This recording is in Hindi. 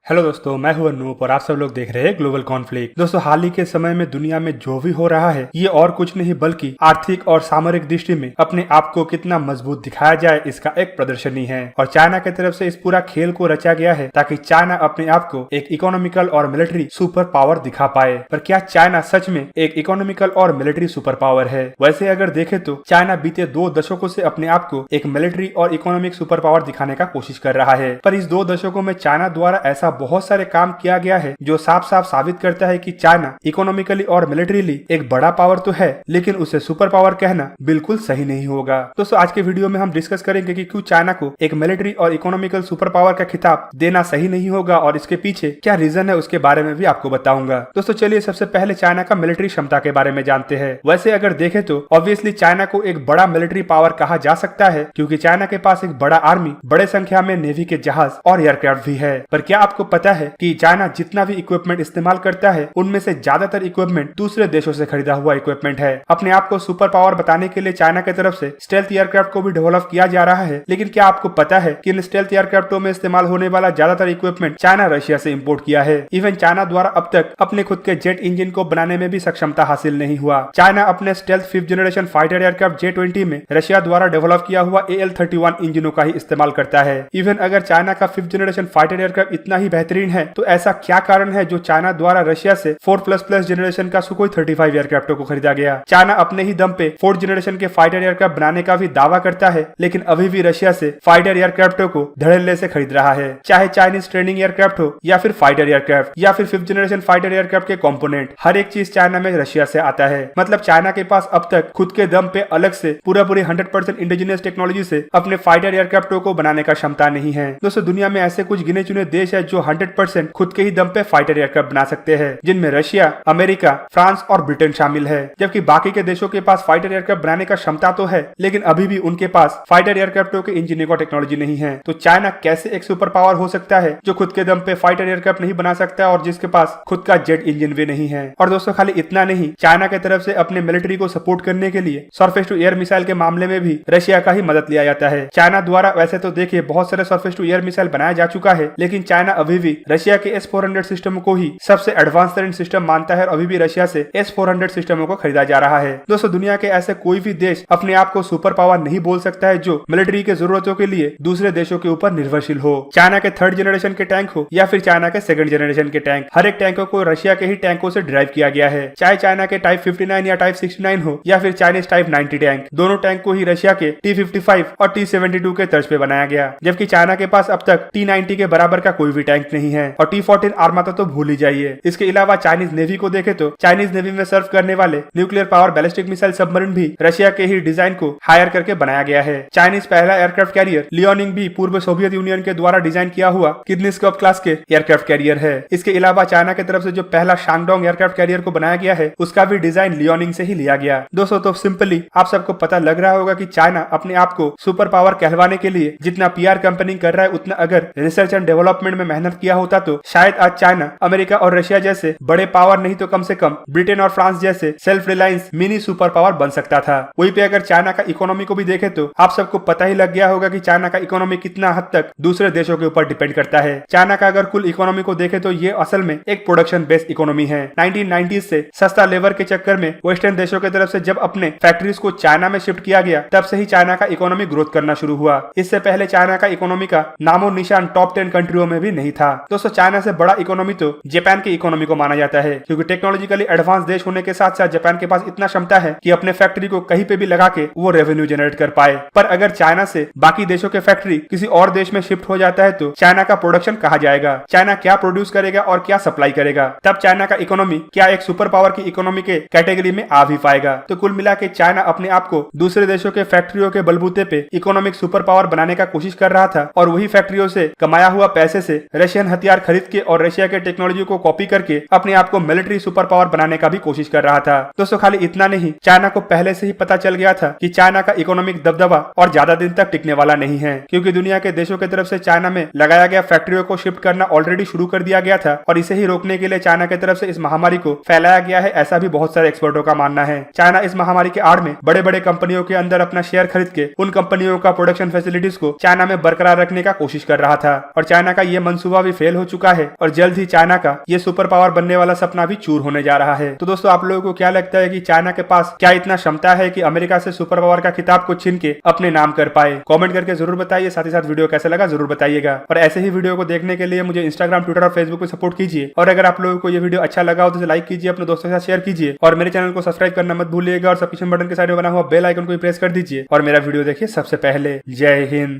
हेलो दोस्तों, मैं हूं अनूप और आप सब लोग देख रहे हैं ग्लोबल कॉन्फ्लिक्ट। दोस्तों, हाल ही के समय में दुनिया में जो भी हो रहा है ये और कुछ नहीं बल्कि आर्थिक और सामरिक दृष्टि में अपने आप को कितना मजबूत दिखाया जाए इसका एक प्रदर्शनी है। और चाइना की तरफ से इस पूरा खेल को रचा गया है ताकि चाइना अपने आप को एक इकोनॉमिकल और मिलिट्री सुपर पावर दिखा पाए। पर क्या चाइना सच में एक इकोनॉमिकल और मिलिट्री सुपर पावर है? वैसे अगर देखें तो चाइना बीते 2 दशकों से अपने आप को एक मिलिट्री और इकोनॉमिक सुपर पावर दिखाने का कोशिश कर रहा है। पर इस 2 दशकों में चाइना द्वारा ऐसा बहुत सारे काम किया गया है जो साफ साफ साबित करता है कि चाइना इकोनॉमिकली और मिलिट्रीली एक बड़ा पावर तो है, लेकिन उसे सुपर पावर कहना बिल्कुल सही नहीं होगा। दोस्तों, आज के वीडियो में हम डिस्कस करेंगे कि क्यों चाइना को एक मिलिट्री और इकोनॉमिकल सुपर पावर का खिताब देना सही नहीं होगा और इसके पीछे क्या रीजन है उसके बारे में भी आपको बताऊंगा। दोस्तों, चलिए सबसे पहले चाइना का मिलिट्री क्षमता के बारे में जानते हैं। वैसे अगर देखें तो ऑब्वियसली चाइना को एक बड़ा मिलिट्री पावर कहा जा सकता है क्योंकि चाइना के पास एक बड़ा आर्मी, बड़े संख्या में नेवी के जहाज और एयरक्राफ्ट भी है। पर क्या आपको पता है कि चाइना जितना भी इक्विपमेंट इस्तेमाल करता है उनमें से ज्यादातर इक्विपमेंट दूसरे देशों से खरीदा हुआ इक्विपमेंट है। अपने आप को सुपर पावर बताने के लिए चाइना की तरफ से स्टेल्थ एयरक्राफ्ट को भी डेवलप किया जा रहा है, लेकिन क्या आपको पता है कि इन स्टेल्थ एयरक्राफ्टों में इस्तेमाल होने वाला ज्यादातर इक्विपमेंट चाइना रशिया से इम्पोर्ट किया है। इवन चाइना द्वारा अब तक अपने खुद के जेट इंजन को बनाने में भी सक्षमता हासिल नहीं हुआ। चाइना अपने stealth 5th generation fighter aircraft J-20 में रशिया द्वारा डेवलप किया हुआ AL-31 इंजनों का ही इस्तेमाल करता है। इवन अगर चाइना का 5th जनरेशन फाइटर एयरक्राफ्ट इतना ही बेहतरीन है तो ऐसा क्या कारण है जो चाइना द्वारा रशिया से 4++ जनरेशन का सुखोई 35 एयरक्राफ्टों को खरीदा गया? चाइना अपने ही दम पे 4th जनरेशन के फाइटर एयरक्राफ्ट बनाने का भी दावा करता है, लेकिन अभी भी रशिया से फाइटर एयरक्राफ्टों को धड़ल्ले से खरीद रहा है, चाहे चाइनीज ट्रेनिंग एयरक्राफ्ट हो या फिर फाइटर एयरक्राफ्ट या फिर 5th जनरेशन फाइटर एयरक्राफ्ट के कंपोनेंट। हर एक चीज चाइना में रशिया से आता है। मतलब चाइना के पास अब तक खुद के दम पे अलग से पूरी 100% इंडिजिनियस टेक्नोलॉजी से अपने फाइटर एयरक्राफ्टों को बनाने का क्षमता नहीं है। दोस्तों, दुनिया में ऐसे कुछ गिने चुने देश है जो 100% खुद के ही दम पे फाइटर एयरक्राफ्ट बना सकते हैं, जिनमें रशिया, अमेरिका, फ्रांस और ब्रिटेन शामिल है। जबकि बाकी के देशों के पास फाइटर एयरक्राफ्ट बनाने का क्षमता तो है, लेकिन अभी भी उनके पास फाइटर एयरक्राफ्टों के इंजीनियरिंग और टेक्नोलॉजी नहीं है। तो चाइना कैसे एक सुपर पावर हो सकता है जो खुद के दम पे फाइटर एयरक्राफ्ट नहीं बना सकता और जिसके पास खुद का जेट इंजन भी नहीं है? और दोस्तों, खाली इतना नहीं, चाइना की तरफ से अपने मिलिट्री को सपोर्ट करने के लिए सरफेस टू एयर मिसाइल के मामले में भी रशिया का ही मदद लिया जाता है। चाइना द्वारा वैसे तो देखिए बहुत सारे सरफेस टू एयर मिसाइल बनाया जा चुका है, लेकिन चाइना अभी भी रशिया के S-400 सिस्टम को ही सबसे एडवांस तरीन सिस्टम मानता है और अभी भी रशिया से S-400 सिस्टमों को खरीदा जा रहा है। दोस्तों, दुनिया के ऐसे कोई भी देश अपने आप को सुपर पावर नहीं बोल सकता है जो मिलिट्री के जरूरतों के लिए दूसरे देशों के ऊपर निर्भरशील हो। चाइना के 3rd जनरेशन के टैंक हो या फिर चाइना के 2nd जनरेशन के टैंक, हर एक टैंकों को रशिया के ही टैंकों से ड्राइव किया गया है। चाहे चाइना के टाइप 59 या टाइप 69 हो या फिर चाइनीज टाइप 90 टैंक, दोनों टैंक को ही रशिया के T-55 और T-72 के तर्ज पे बनाया गया। जबकि चाइना के पास अब तक T-90 के बराबर का कोई भी टैंक नहीं है और T-14 आर्माता तो भूल ही जाइए। इसके अलावा चाइनीज नेवी को देखे तो चाइनीज नेवी में सर्व करने वाले nuclear power ballistic missile submarine भी रशिया के ही डिजाइन को हायर करके बनाया गया है। चाइनीज पहला एयरक्राफ्ट कैरियर लियोनिंग भी पूर्व सोवियत यूनियन के द्वारा डिजाइन किया हुआ किडनीस्कोप क्लास के एयरक्राफ्ट कैरियर है। इसके अलावा चाइना की तरफ से जो पहला शांगडोंग एयरक्राफ्ट कैरियर को बनाया गया है उसका भी डिजाइन लियोनिंग से ही लिया गया। दोस्तों, तो सिंपली आप सबको पता लग रहा होगा कि चाइना अपने आप को सुपर पावर कहलवाने के लिए जितना PR कंपनी कर रहा है उतना अगर रिसर्च एंड डेवलपमेंट में मेहनत किया होता तो शायद आज चाइना, अमेरिका और रशिया जैसे बड़े पावर नहीं तो कम से कम ब्रिटेन और फ्रांस जैसे self reliance mini super power बन सकता था। वहीं पे अगर चाइना का इकोनॉमी को भी देखे तो आप सबको पता ही लग गया होगा कि चाइना का इकोनॉमी कितना हद तक दूसरे देशों के ऊपर डिपेंड करता है। चाइना का अगर कुल इकोनॉमी को देखे तो ये असल में एक प्रोडक्शन बेस्ड इकोनॉमी है। 1990s से सस्ता लेबर के चक्कर में वेस्टर्न देशों की तरफ से जब अपने फैक्ट्रीज को चाइना में शिफ्ट किया गया तब से ही चाइना का इकोनॉमी ग्रोथ करना शुरू हुआ। इससे पहले चाइना का इकोनॉमी का नामो निशान टॉप 10 कंट्रियों में भी नहीं था। दोस्तों, चाइना से बड़ा इकोनॉमी तो जापान की इकोनॉमी को माना जाता है क्योंकि टेक्नोलॉजिकली एडवांस देश होने के साथ साथ जापान के पास इतना क्षमता है कि अपने फैक्ट्री को कहीं पे भी लगा के वो रेवेन्यू जनरेट कर पाए। पर अगर चाइना से बाकी देशों के फैक्ट्री किसी और देश में शिफ्ट हो जाता है तो चाइना का प्रोडक्शन कहाँ जाएगा? चाइना क्या प्रोड्यूस करेगा और क्या सप्लाई करेगा? तब चाइना का इकोनॉमी क्या एक सुपर पावर की इकोनॉमी के कैटेगरी में आ भी पाएगा? तो कुल मिला के चाइना अपने आप को दूसरे देशों के फैक्ट्रियों के बलबूते पे इकोनॉमिक सुपर पावर बनाने का कोशिश कर रहा था और वही फैक्ट्रियों से कमाया हुआ पैसे से रशियन हथियार खरीद के और रशिया के टेक्नोलॉजी को कॉपी करके अपने आप को मिलिट्री सुपर पावर बनाने का भी कोशिश कर रहा था। दोस्तों, खाली इतना नहीं, चाइना को पहले से ही पता चल गया था कि चाइना का इकोनॉमिक दबदबा और ज्यादा दिन तक टिकने वाला नहीं है क्योंकि दुनिया के देशों की तरफ से चाइना में लगाया गया फैक्ट्रियों को शिफ्ट करना ऑलरेडी शुरू कर दिया गया था और इसे ही रोकने के लिए चाइना की तरफ से इस महामारी को फैलाया गया है, ऐसा भी बहुत सारे एक्सपर्टों का मानना है। चाइना इस महामारी के आड़ में बड़े बड़े कंपनियों के अंदर अपना शेयर खरीद के उन कंपनियों का प्रोडक्शन फैसिलिटीज को चाइना में बरकरार रखने का कोशिश कर रहा था और चाइना का यह मंसूबा मंसूबा भी फेल हो चुका है और जल्द ही चाइना का ये सुपर पावर बनने वाला सपना भी चूर होने जा रहा है। तो दोस्तों आप लोगों को क्या लगता है कि चाइना के पास क्या इतना क्षमता है कि अमेरिका से सुपर पावर का खिताब को छीन के अपने नाम कर पाए? कमेंट करके जरूर बताइए। साथ ही साथ वीडियो कैसा लगा जरूर बताइएगा और ऐसे ही वीडियो को देखने के लिए मुझे इंस्टाग्राम, ट्विटर और फेसबुक पे सपोर्ट कीजिए। और अगर आप लोगों को ये वीडियो अच्छा लगा हो तो लाइक कीजिए, अपने दोस्तों के साथ शेयर कीजिए और मेरे चैनल को सब्सक्राइब करना मत भूलिएगा और सब्सक्रिप्शन बटन के साइड में बना हुआ बेल आइकन को प्रेस कर दीजिए और मेरा वीडियो देखिए सबसे पहले। जय हिंद।